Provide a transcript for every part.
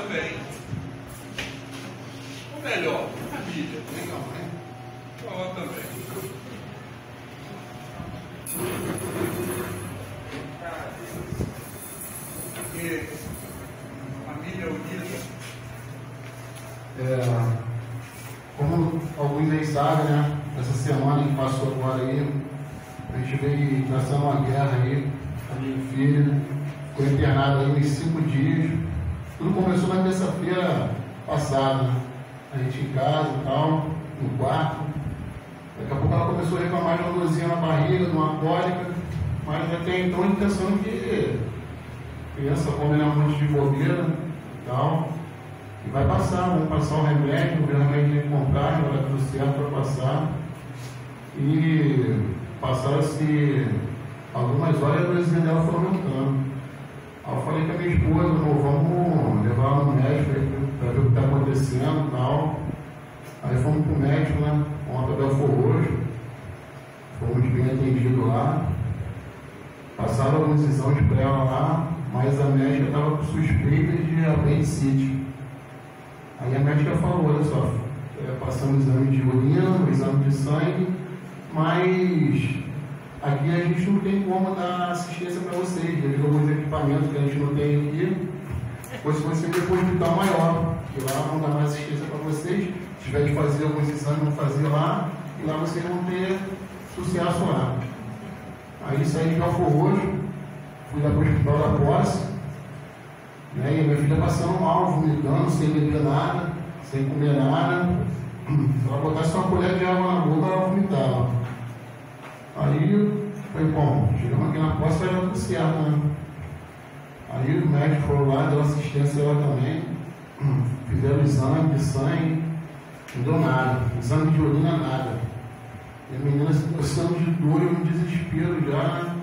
também. Ou melhor, família. Legal, né? Tua avó também. Porque família unida. Como alguns aí sabem, né? Essa semana que passou agora aí, a gente veio traçando uma guerra aí, a minha filha ficou internada aí uns 5 dias. Tudo começou na terça-feira passada, né? A gente em casa e tal, no quarto. Daqui a pouco ela começou a reclamar de uma dorzinha na barriga, de uma cólica, mas até então a gente pensando que criança come um monte de bobeira e tal. E vai passar, vamos passar o remédio, o remédio tem que comprar, vai dar tudo certo para passar. E passaram-se algumas horas e a dorzinha dela foi aumentando. Aí eu falei com a minha esposa, vamos levar ela no médico para ver o que está acontecendo e tal. Aí fomos para o médico, né? Ontem a Belfor Roxo, fomos bem atendidos lá. Passaram alguns exames para ela lá, mas a médica estava com suspeita de apendicite. Aí a médica falou, olha só, passamos exame de urina, exame de sangue, mas aqui a gente não tem como dar assistência para vocês, devido a alguns equipamentos que a gente não tem aqui, pois se você for para o hospital maior, que lá vão dar mais assistência para vocês, se tiver de fazer alguns exames, vão fazer lá, e lá vocês vão ter sucesso lá. Aí saí de Belfor Roxo, fui lá para o hospital da posse, né? E a minha filha passando mal, vomitando, sem beber nada, sem comer nada. Se ela botasse uma colher de água na boca, ela vomitava. Aí eu falei, bom, chegamos aqui na posse, vai dar tudo certo, né? Aí o médico foi lá, deu assistência a ela também. Fizeram exame de sangue, não deu nada. Exame de urina, nada. E a menina se coçando de dor e um desespero já.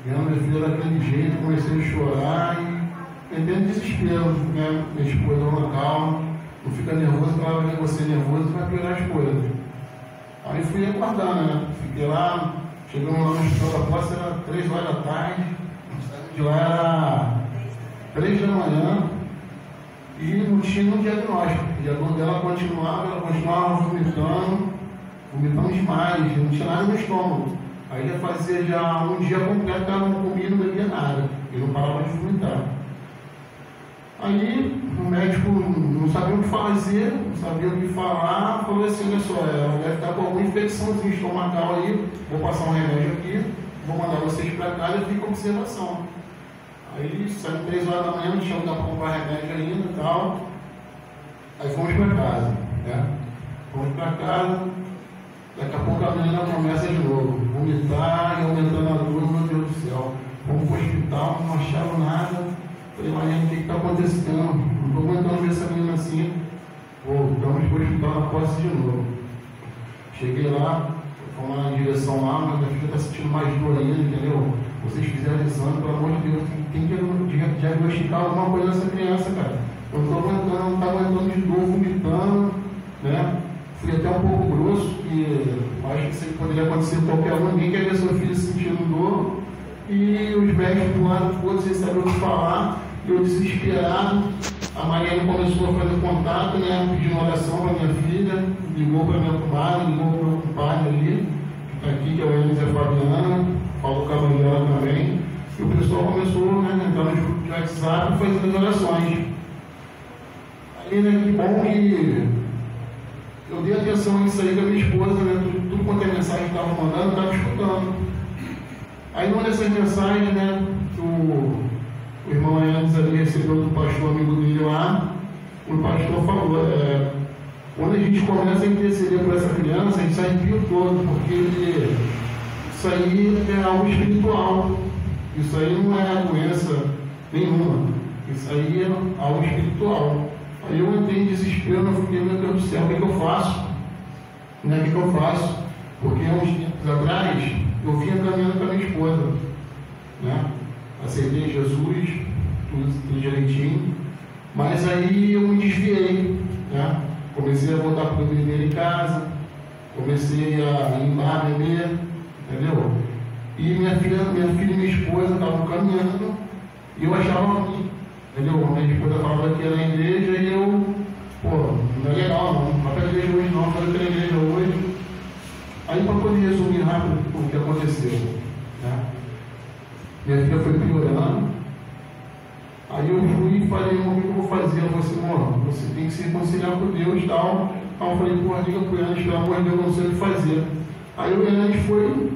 Vendo minha filha daquele jeito, comecei a chorar e entendo desespero, né? Minha esposa, uma calma, não fica nervoso, porque ela vai ver você nervoso e vai piorar as coisas. Aí fui aguardando, né? Fiquei lá, chegamos lá no hospital da posse, era 3 horas da tarde, de lá era 3 da manhã e não tinha nenhum diagnóstico. E a dor dela continuava vomitando demais, não tinha nada no estômago. Aí já fazia já um dia completo que ela não comia, não bebia nada, e não parava de vomitar. Aí o médico não sabia o que fazer, não sabia o que falar, falou assim, olha só, ela deve estar com alguma infecçãozinha estomacal aí, vou passar um remédio aqui, vou mandar vocês para casa e fica observação. Aí saiu 3 horas da manhã, não tinha lugar para comprar remédio ainda e tal. Aí fomos para casa, né? Fomos para casa, daqui a pouco a menina começa de novo, vomitar e aumentando a dor, meu Deus do céu. Fomos para o hospital, não acharam nada. Falei, Mariana, o que está acontecendo? Não estou aguentando ver essa menina assim. Voltamos para o hospital na posse de novo. Cheguei lá, fomos na direção lá, mas a filha está sentindo mais dor ainda, entendeu? Vocês fizeram exame, pelo amor de Deus, tem que diagnosticar alguma coisa nessa criança, cara. Eu não estou aguentando, não está aguentando de dor, vomitando, né? Fui até um pouco grosso, que acho que isso poderia acontecer com qualquer um, ninguém quer ver seu filho sentindo dor. E os médicos do lado todos sem saber o que falar, eu desesperado. A Mariana começou a fazer contato, né, pedindo oração para minha filha, ligou para minha comadre, ligou para o meu compadre ali, que está aqui, que é o Enes e a Fabiana, falou com a Mariana também. E o pessoal começou, né, a entrar no grupo de WhatsApp e fazer as orações. Aí, né, que bom que eu dei atenção nisso aí com a minha esposa, né, tudo quanto é mensagem que estava mandando, eu estava escutando. Aí numa dessas mensagens, né, o irmão Enes ali recebeu do pastor amigo dele lá, o pastor falou, quando a gente começa a interceder por essa criança, a gente sai arrepia todo, porque isso aí é algo espiritual, isso aí não é doença nenhuma, isso aí é algo espiritual. Aí eu entrei em desespero, eu fiquei, meu Deus do céu, o que eu faço? Né, o que eu faço? Porque há uns tempos atrás, eu vinha caminhando com a minha esposa, né? Aceitei Jesus, tudo direitinho, mas aí eu me desviei, né? Comecei a voltar para beber em casa, comecei a ir lá beber, entendeu? E minha filha e minha esposa estavam caminhando e eu achava ruim. Entendeu? A minha esposa falava que era na igreja e eu, pô, não é legal não vai para a igreja hoje não, vai para a igreja hoje. Aí, para poder resumir rápido o que aconteceu, né? Minha vida foi piorando. Aí eu fui e falei, o que eu vou fazer? Eu falei assim, amor, você tem que se reconciliar com Deus e tal. Aí eu falei, pô, liga pro Yanis, pelo amor de Deus, eu não sei o que fazer. Aí o Yanis foi,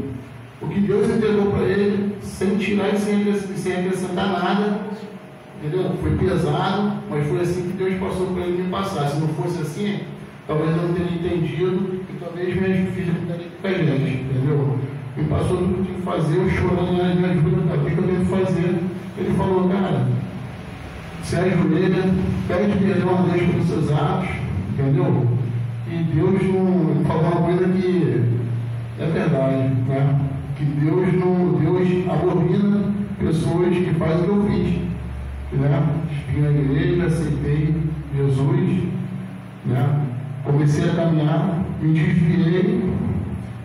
o que Deus entregou para ele, sem tirar e sem acrescentar nada, entendeu? Foi pesado, mas foi assim que Deus passou para ele me passar. Se não fosse assim, talvez eu não teria entendido e talvez minhas filhas não teriam com a gente, entendeu? Me passou tudo o que fazer, eu chorando, me ajuda, o que eu devo fazer? Ele falou, cara, se ajoelha, pede perdão a Deus pelos seus atos, entendeu? E Deus não falou uma coisa que é verdade, né? Que Deus abomina pessoas que fazem o que eu fiz, né? Vim na igreja, aceitei Jesus, né? Comecei a caminhar, me desviei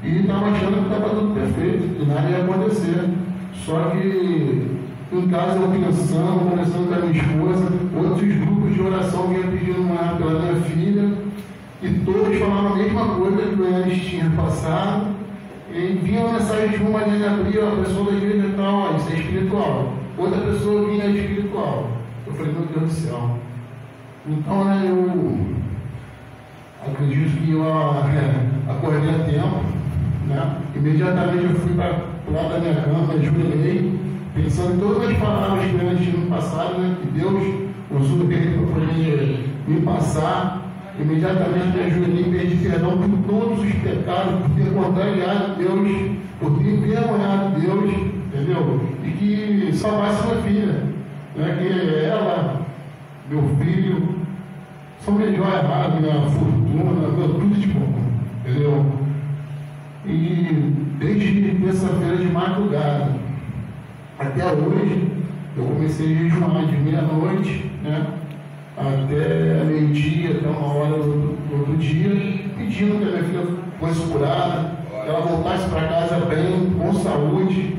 e estava achando que estava tudo perfeito, que nada ia acontecer. Só que em casa eu pensando, conversando com a minha esposa, outros grupos de oração vinham pedindo uma pela minha filha, e todos falavam a mesma coisa que o Yanis tinha passado, e vinha uma mensagem de uma ali abrir, a pessoa da igreja e tal, ó, isso é espiritual. Outra pessoa vinha espiritual. Eu falei, meu Deus do céu. Então, né, eu acredito que eu acordei a tempo, né? Imediatamente eu fui para o lado da minha cama, ajoelhei, pensando em todas as palavras que eu tinha no passado, né? Que Deus usou dele para poder me passar. Imediatamente me ajoelhei e pedi perdão por todos os pecados, por ter contrariado Deus, por ter envergonhado Deus, entendeu? E que salvasse minha filha, né? Que ela, meu filho, são melhor errado, minha fortuna, meu tudo de bom, entendeu? E desde terça-feira de madrugada até hoje, eu comecei a jejuar de meia-noite, né? Até meio-dia, até uma hora do outro dia, pedindo que a minha filha fosse curada, que ela voltasse para casa bem, com saúde.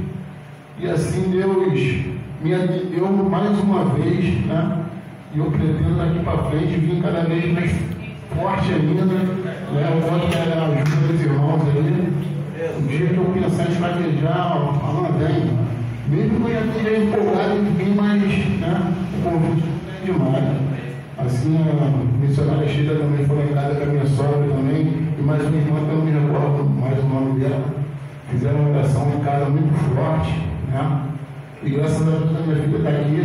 E assim Deus me atendeu mais uma vez, né? E eu pretendo daqui para frente vir cada vez mais forte ainda, né? Eu conto a ajuda dos irmãos aí. Um dia que eu pensar em fraquejar, Alan vem. Mesmo que eu já esteja empolgado em vir, mas, né? O convite é demais. Assim, a missionária Sheila também foi lembrada com a minha sogra também, e mais uma irmã que eu não me recordo mais o nome dela. Fizeram uma oração em casa muito forte, né? E graças a Deus a minha filha está aqui,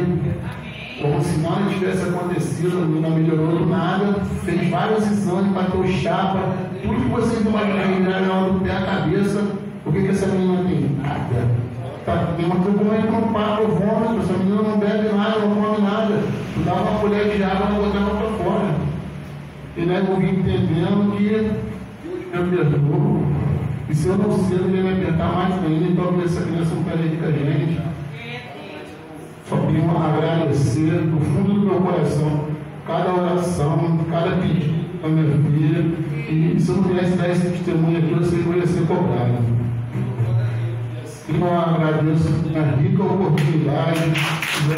como se nada tivesse acontecido, não melhorou nada, fez vários exames, bateu chapa, tudo que vocês imaginam, ela do pé à cabeça. O que essa menina tem? Nada. Tem uma turbulência que não para o vômito, essa menina não bebe nada, não come nada. Tu dá uma colher de água, ela botar ela para fora. E né, eu vim entendendo que Deus me perdoou. E se eu não cedo, ele vai me apertar mais ainda, então essa criança não perde com a gente. Só tenho a agradecer do fundo do meu coração cada oração, cada pedido da minha filha. E se eu não pudesse dar esse testemunho aqui, eu sei que eu ia ser cobrado. Eu agradeço a rica oportunidade de